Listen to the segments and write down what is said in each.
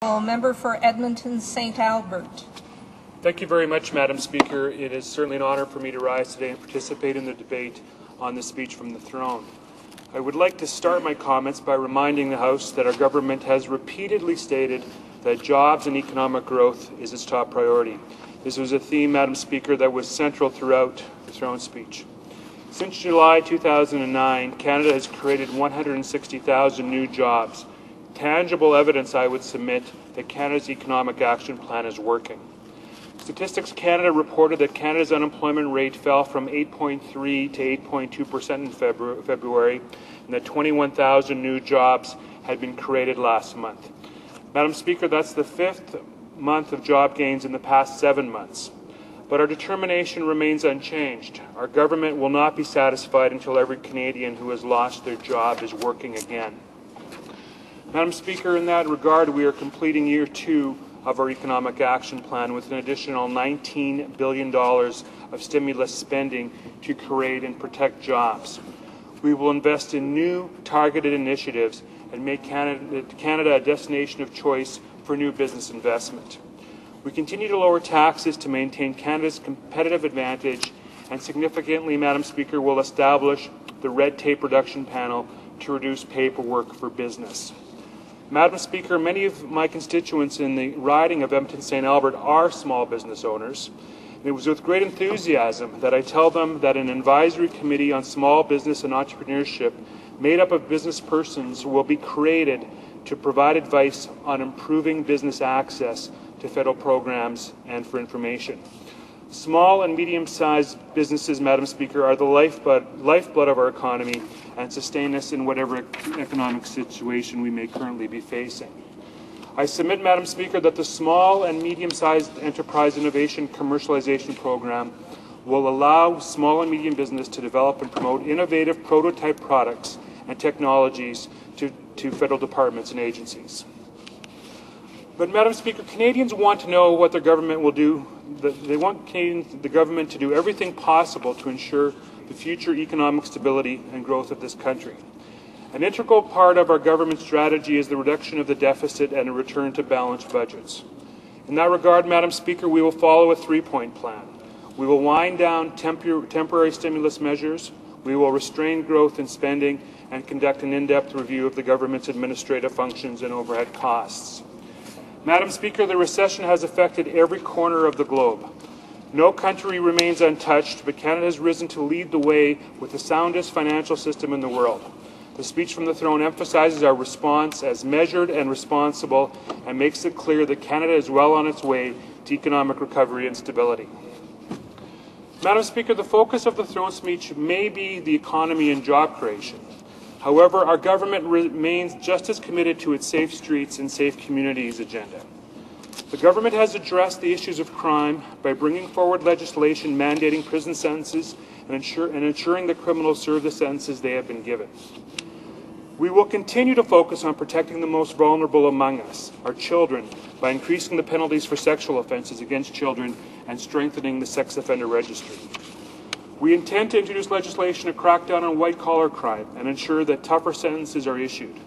Member for Edmonton St. Albert. Thank you very much, Madam Speaker. It is certainly an honour for me to rise today and participate in the debate on the speech from the throne. I would like to start my comments by reminding the House that our government has repeatedly stated that jobs and economic growth is its top priority. This was a theme, Madam Speaker, that was central throughout the throne speech. Since July 2009, Canada has created 160,000 new jobs. Tangible evidence, I would submit, that Canada's economic action plan is working. Statistics Canada reported that Canada's unemployment rate fell from 8.3 to 8.2% in February, and that 21,000 new jobs had been created last month. Madam Speaker, that's the fifth month of job gains in the past 7 months. But our determination remains unchanged. Our government will not be satisfied until every Canadian who has lost their job is working again. Madam Speaker, in that regard, we are completing year 2 of our economic action plan with an additional $19 billion of stimulus spending to create and protect jobs. We will invest in new targeted initiatives and make Canada a destination of choice for new business investment. We continue to lower taxes to maintain Canada's competitive advantage, and significantly, Madam Speaker, will establish the Red Tape Reduction Panel to reduce paperwork for business. Madam Speaker, many of my constituents in the riding of Edmonton St. Albert are small business owners. And it was with great enthusiasm that I tell them that an advisory committee on small business and entrepreneurship made up of business persons will be created to provide advice on improving business access to federal programs and for information. Small and medium-sized businesses, Madam Speaker, are the lifeblood of our economy and sustain us in whatever economic situation we may currently be facing. I submit, Madam Speaker, that the Small and Medium-Sized Enterprise Innovation Commercialization Program will allow small and medium business to develop and promote innovative prototype products and technologies to federal departments and agencies. But, Madam Speaker, Canadians want to know what their government will do. They want the government to do everything possible to ensure the future economic stability and growth of this country. An integral part of our government strategy is the reduction of the deficit and a return to balanced budgets. In that regard, Madam Speaker, we will follow a 3-point plan. We will wind down temporary stimulus measures, we will restrain growth in spending, and conduct an in-depth review of the government's administrative functions and overhead costs. Madam Speaker, the recession has affected every corner of the globe. No country remains untouched, but Canada has risen to lead the way with the soundest financial system in the world. The speech from the throne emphasizes our response as measured and responsible and makes it clear that Canada is well on its way to economic recovery and stability. Madam Speaker, the focus of the throne speech may be the economy and job creation. However, our government remains just as committed to its Safe Streets and Safe Communities agenda. The government has addressed the issues of crime by bringing forward legislation mandating prison sentences and ensuring that criminals serve the sentences they have been given. We will continue to focus on protecting the most vulnerable among us, our children, by increasing the penalties for sexual offences against children and strengthening the sex offender registry. We intend to introduce legislation to crack down on white-collar crime and ensure that tougher sentences are issued.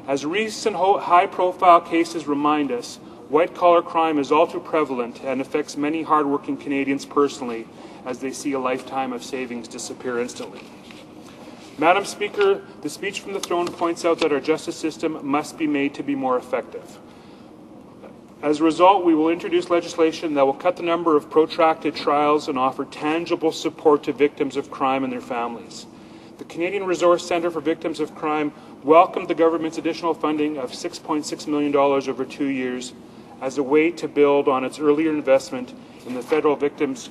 As recent high-profile cases remind us, white-collar crime is all too prevalent and affects many hard-working Canadians personally as they see a lifetime of savings disappear instantly. Madam Speaker, the speech from the throne points out that our justice system must be made to be more effective. As a result, we will introduce legislation that will cut the number of protracted trials and offer tangible support to victims of crime and their families. The Canadian Resource Centre for Victims of Crime welcomed the government's additional funding of $6.6 million over 2 years as a way to build on its earlier investment in the federal victims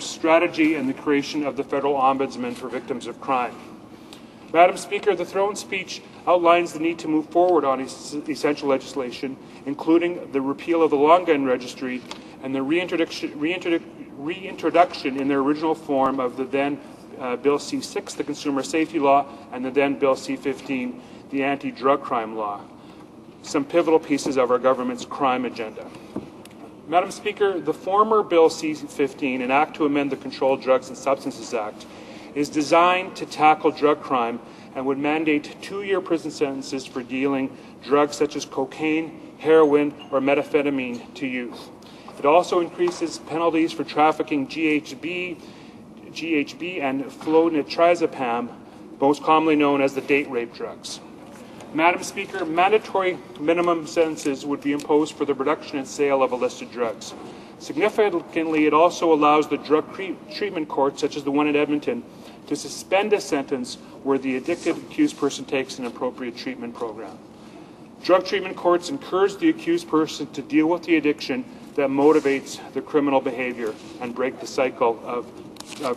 strategy and the creation of the Federal Ombudsman for Victims of Crime. Madam Speaker, the throne speech outlines the need to move forward on essential legislation, including the repeal of the long gun registry and the reintroduction in their original form of the then Bill C-6, the Consumer Safety Law, and the then Bill C-15, the Anti-Drug Crime Law, some pivotal pieces of our government's crime agenda. Madam Speaker, the former Bill C-15, an act to amend the Controlled Drugs and Substances Act, is designed to tackle drug crime and would mandate 2-year prison sentences for dealing drugs such as cocaine, heroin, or methamphetamine to youth. It also increases penalties for trafficking GHB and flunitrazepam, most commonly known as the date rape drugs. Madam Speaker, mandatory minimum sentences would be imposed for the production and sale of illicit drugs. Significantly, it also allows the drug treatment court, such as the one in Edmonton, to suspend a sentence where the addicted accused person takes an appropriate treatment program. Drug treatment courts encourage the accused person to deal with the addiction that motivates the criminal behavior and break the cycle of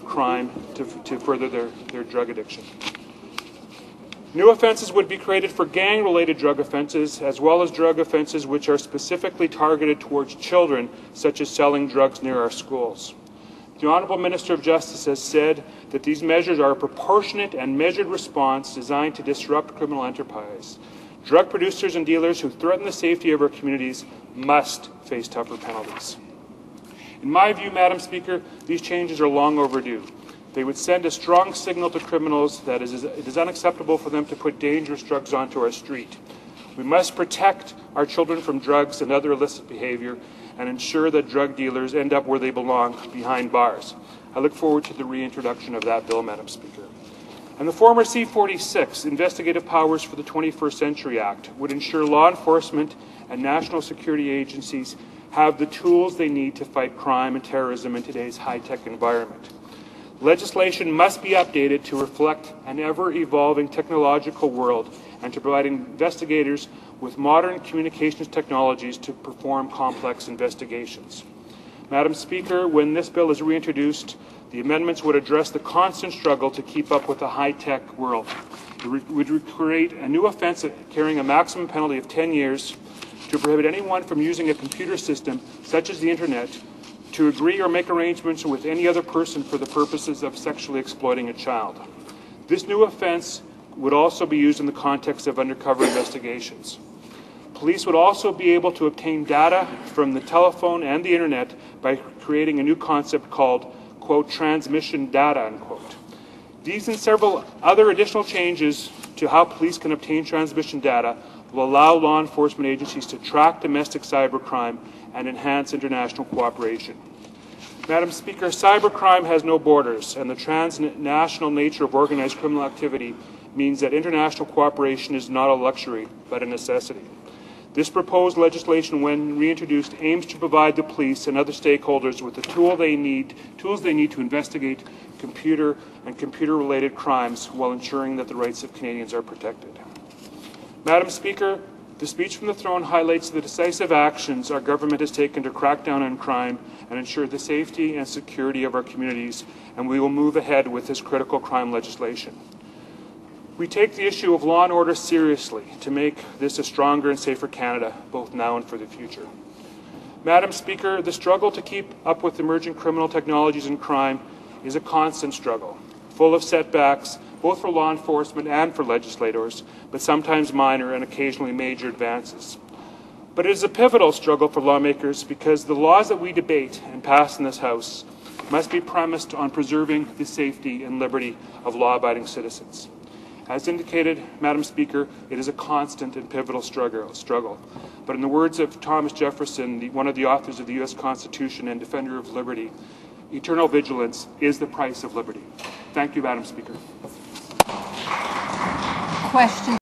crime to further their drug addiction. New offences would be created for gang-related drug offences, as well as drug offences which are specifically targeted towards children, such as selling drugs near our schools. The Honourable Minister of Justice has said that these measures are a proportionate and measured response designed to disrupt criminal enterprise. Drug producers and dealers who threaten the safety of our communities must face tougher penalties. In my view, Madam Speaker, these changes are long overdue. They would send a strong signal to criminals that it is unacceptable for them to put dangerous drugs onto our street. We must protect our children from drugs and other illicit behavior and ensure that drug dealers end up where they belong, behind bars. I look forward to the reintroduction of that bill, Madam Speaker. And the former C-46, Investigative Powers for the 21st Century Act, would ensure law enforcement and national security agencies have the tools they need to fight crime and terrorism in today's high-tech environment. Legislation must be updated to reflect an ever-evolving technological world and to provide investigators with modern communications technologies to perform complex investigations. Madam Speaker, when this bill is reintroduced, the amendments would address the constant struggle to keep up with the high-tech world. It would create a new offence carrying a maximum penalty of 10 years to prohibit anyone from using a computer system, such as the Internet, to agree or make arrangements with any other person for the purposes of sexually exploiting a child. This new offence would also be used in the context of undercover investigations. Police would also be able to obtain data from the telephone and the Internet by creating a new concept called, quote, transmission data, unquote. These and several other additional changes to how police can obtain transmission data will allow law enforcement agencies to track domestic cybercrime and enhance international cooperation. Madam Speaker, cybercrime has no borders, and the transnational nature of organized criminal activity means that international cooperation is not a luxury, but a necessity. This proposed legislation, when reintroduced, aims to provide the police and other stakeholders with the tools they need to investigate computer and computer-related crimes while ensuring that the rights of Canadians are protected. Madam Speaker, the speech from the throne highlights the decisive actions our government has taken to crack down on crime and ensure the safety and security of our communities, and we will move ahead with this critical crime legislation. We take the issue of law and order seriously to make this a stronger and safer Canada, both now and for the future. Madam Speaker, the struggle to keep up with emerging criminal technologies and crime is a constant struggle, full of setbacks, both for law enforcement and for legislators, but sometimes minor and occasionally major advances. But it is a pivotal struggle for lawmakers because the laws that we debate and pass in this House must be premised on preserving the safety and liberty of law-abiding citizens. As indicated, Madam Speaker, it is a constant and pivotal struggle. But in the words of Thomas Jefferson, one of the authors of the U.S. Constitution and defender of liberty, eternal vigilance is the price of liberty. Thank you, Madam Speaker. Question.